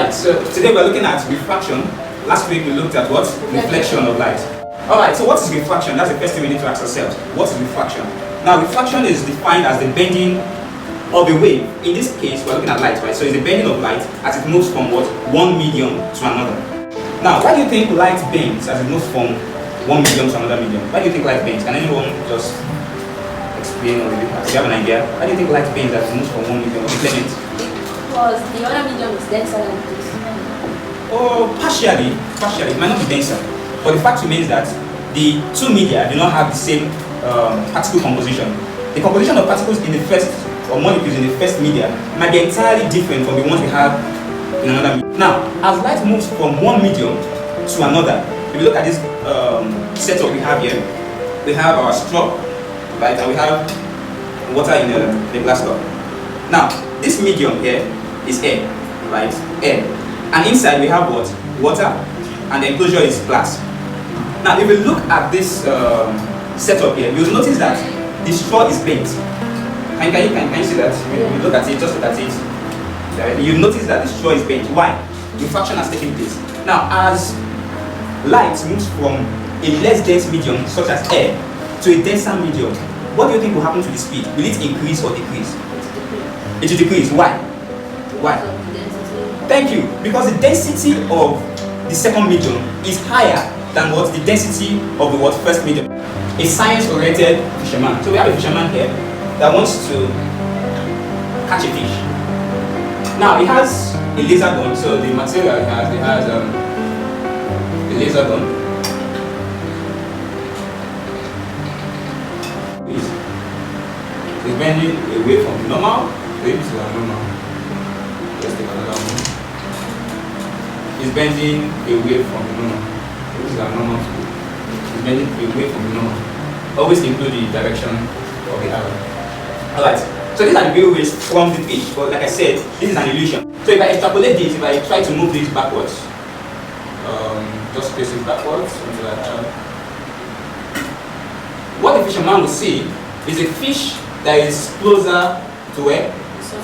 Alright, so today we're looking at refraction. Last week we looked at what? Reflection of light. Alright, so what is refraction? That's the first thing we need to ask ourselves. What is refraction? Now, refraction is defined as the bending of a wave. In this case, we're looking at light, right? So it's the bending of light as it moves from what? One medium to another. Now, why do you think light bends as it moves from one medium to another medium? Why do you think light bends? Can anyone just explain or do you have an idea? Why do you think light bends as it moves from one medium to Clement? Because the other medium is denser than this. Oh, partially, it might not be denser. But the fact remains that the two media do not have the same particle composition. The composition of particles in the first, or molecules in the first media, might be entirely different from the ones we have in another medium. Now, as light moves from one medium to another, if you look at this setup we have here, we have our straw, right, and we have water in the glass cup. Now, this medium here is air, right? Air. And inside we have what? Water, and the enclosure is glass. Now, if we look at this setup here, you'll notice that the straw is bent. Can you see that? When you look at it, just look at it. You'll notice that the straw is bent. Why? Refraction has taken place. Now, as light moves from a less dense medium, such as air, to a denser medium, what do you think will happen to the speed? Will it increase or decrease? It will decrease. Why? Why? Thank you. Because the density of the second medium is higher than what the density of the what first medium. A science-oriented fisherman. So we have a fisherman here that wants to catch a fish. Now he has a laser gun. So the material he has a laser gun. He's bending away from the normal. This is our normal. Let's take another one. He's bending away from the normal. This is our normal too. He's bending away from the normal. Always include the direction of the arrow. Alright, so these are the real ways from the fish, but like I said, this is an illusion. So if I extrapolate this, if I try to move this backwards, just place it backwards, something like that. What the fisherman will see is a fish that is closer to where?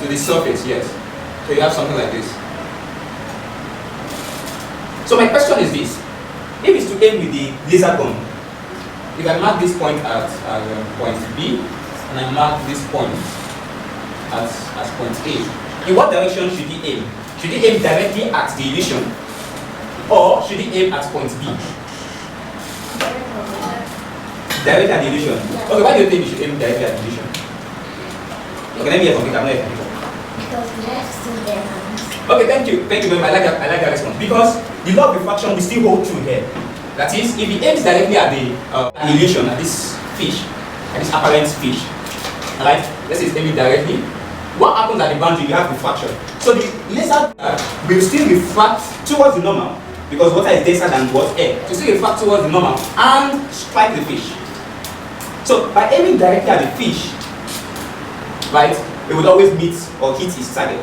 To the surface, yes. So you have something like this. So my question is this: if it's to aim with the laser gun, if I mark this point at point B, and I mark this point as point A, in what direction should he aim? Should he aim directly at the illusion, or should he aim at point B? Directly at the illusion. Okay, why do you think you should aim directly at the illusion? Okay, let me hear from you. I'm not a computer. Because the light is still there. Okay, thank you very much. I like that response, because the law of refraction will still hold true here. That is, if he aims directly at the illusion, at this fish, at this apparent fish, alright, let's say it's aiming directly, what happens at the boundary? You have refraction. So the laser will still refract towards the normal, because water is denser than what? Air. So still refract towards the normal and strike the fish. So by aiming directly at the fish, right, it would always meet or hit his target.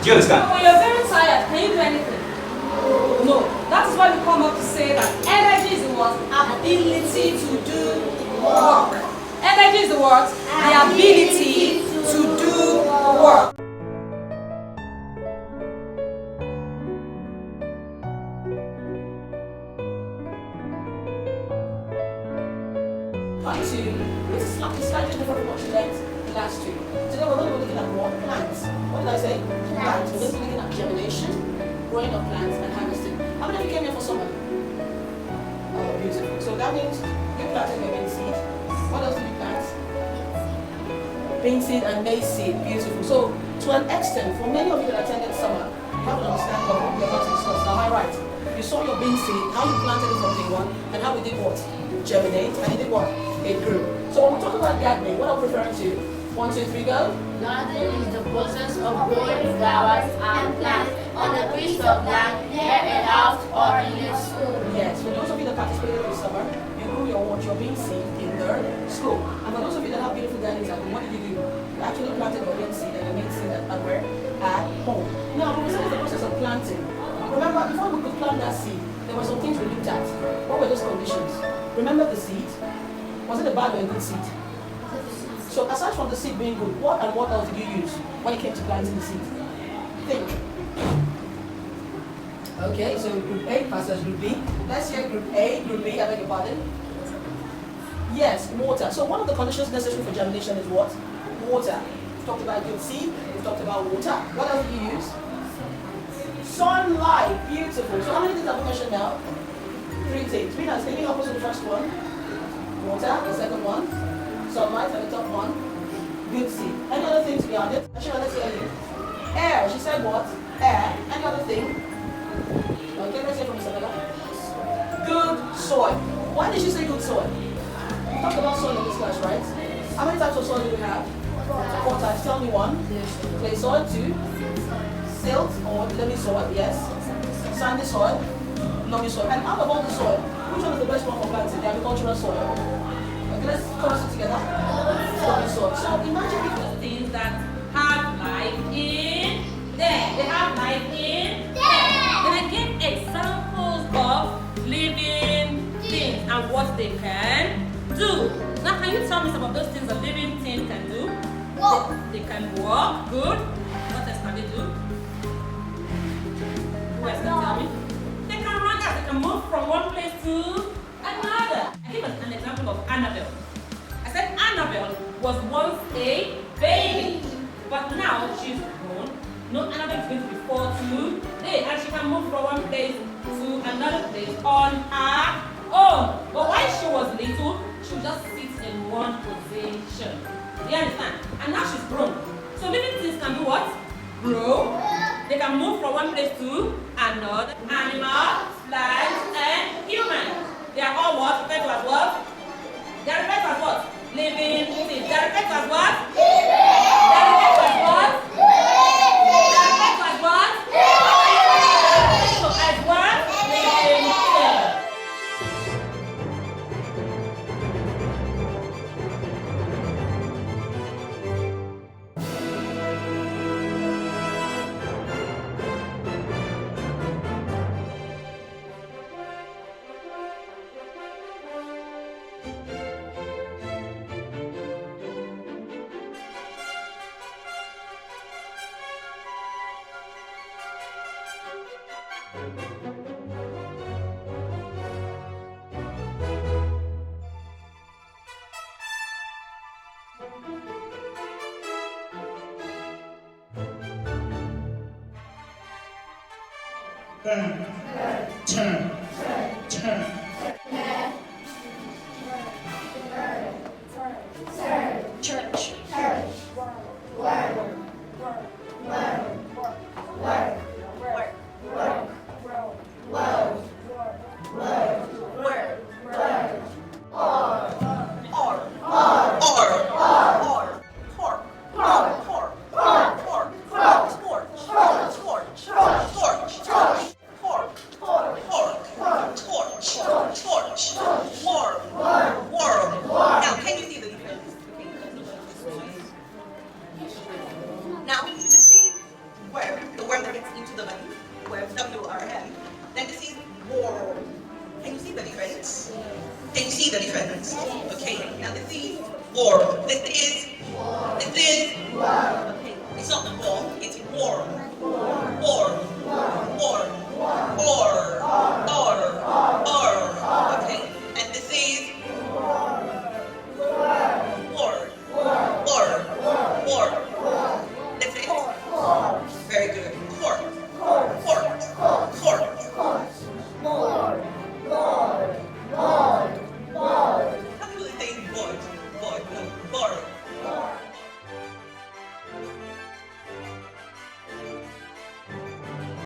Do you understand? When you're very tired, can you do anything? No. That is why we come up to say that energy is the what? Ability to do work. Energy is the what? The ability to do work. It's slightly different from what you learned last week. Today we're going to be looking at what? Plants. What did I say? Plants. We're going to be looking at germination, growing of plants, and harvesting. How many of you came here for summer? Oh, beautiful. So that means you planted your bean seed. What else did you plant? Bean seed and maize seed. Beautiful. So to an extent, for many of you that attended summer, you have an understanding of what we're about to discuss. Now, am I right? You saw your bean seed, how you planted it from day one, and how we did what? Germinate, and it did what? It grew. So when we talk about gardening, what are we referring to? 1, 2, 3, go. Gardening is the process of growing flowers and plants on a piece of land near a house or in a school. Yes, for those of you that participated this summer, you grew your bean seed in their school. And for those of you that have beautiful gardens at home, what did you do? You actually planted your bean seed and your bean seed at where? At home. Now, when we say the process of planting, remember, before we could plant that seed, there were some things we looked at. What were those conditions? Remember the seed? Was it a bad or a good seed? So aside from the seed being good, what else did you use when it came to planting the seed? Think. Okay, so group A versus group B. Let's hear group A, group B, I beg your pardon. Yes, water. So one of the conditions necessary for germination is what? Water. We've talked about good seed, we've talked about water. What else do you use? Sunlight. Beautiful. So how many things have we mentioned now? 3 things. Venus, can you help us with the first one? Water, the second one. Sunlight, and the third one. Good seed. Any other thing to be added? Ashira, let's hear you. Air. She said what? Air. Any other thing? Okay, let's hear from Isabella. Good soil. Why did she say good soil? We talked about soil in this class, right? How many types of soil do we have? 4 types. Tell me one. Clay soil, 2. Silt or loamy soil, yes. Sandy soil, loamy soil. And out of all the soil, which one is the best one for planting? The agricultural soil. Okay, let's cross it together. Loamy soil. So imagine if the things that have life in there. They have life in there. Then I give examples of living things and what they can do. Now, can you tell me some of those things a living thing can do? Walk. They can walk. Good. What else can they do? Who else can tell me? They can run out. They can move from one place to another. I give an example of Annabelle. I said Annabelle was once a baby, but now she's grown. No, Annabelle is going to be 4 today, and she can move from one place to another place on her own. But while she was little, she would just sit in one position. Do you understand? And now she's grown. So living things can do what? Grow. They can move from one place to another. Animal, plants, and human. They are all what? Referred to as what? They are referred to as what? Living things. They are referred to as what? They are referred to as what? They are referred to as what? So as what? Living things. Turn. Church. Now, this is worm, the worm that gets into the body, worm, W-R-M. Then this is worm. Can you see the difference? Can you see the difference? Okay, now this is worm. This is okay. It's not the worm, it's worm. Worm. Worm.